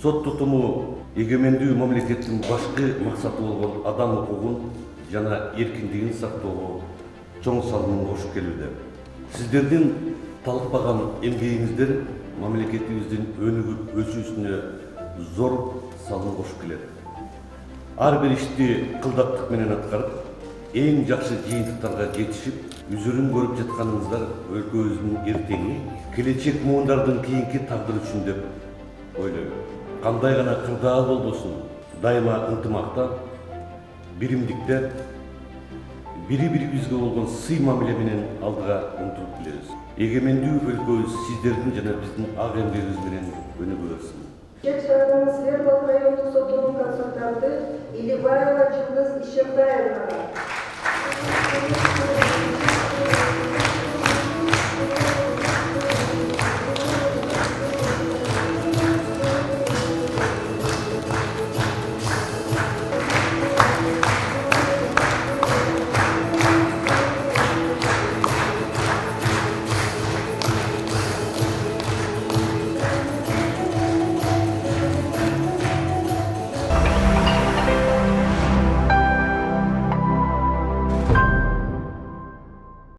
Сот тутуму эгемендүү мамлекеттин башкы максаты болгон адам укугун жана эркиндигин сактоого чоң салымын кошуп келүүдө. Сиздердин талкпаган эмгегиңиздер мамлекетибиздин өнүгүп өсүүсүнө зор салым кошуп келет. Ар бир ишти кылдаттык менен аткарып, эң жакшы жыйынтыктарга жетишип, үзүрүн көрүп жатканыңыздар өлкөбүздүн эртеңи, келечек муундардын кийинки тагдыры үчүн деп ойлойм. Кандай гана кырдаал болбосун, дайыма ынтымакта, биримдикте, бири-бирибизге болгон сый мамиле менен алдыга умтулуп келебиз. Эгемендүү өлкөбүз сиздердин жана биздин ак эмгегибиз менен өнүгө берсин. Чек шаарынын Свердлов райондук сотунун консультанты Илибаева Жылдыз Ишембаевна.